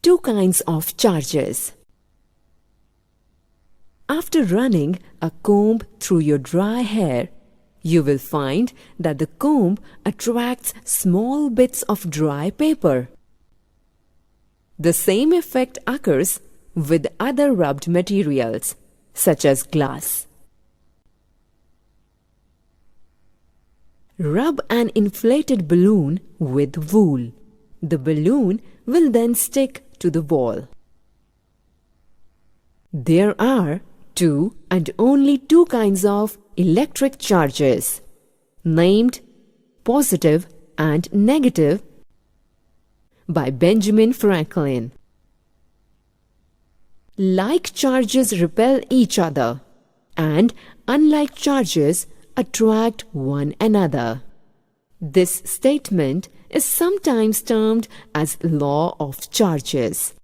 Two kinds of charges. After running a comb through your dry hair, you will find that the comb attracts small bits of dry paper. The same effect occurs with other rubbed materials, such as glass. Rub an inflated balloon with wool. The balloon will then stick to the wall. There are two and only two kinds of electric charges, named positive and negative, by Benjamin Franklin. Like charges repel each other, and unlike charges attract one another. This statement is sometimes termed as law of charges.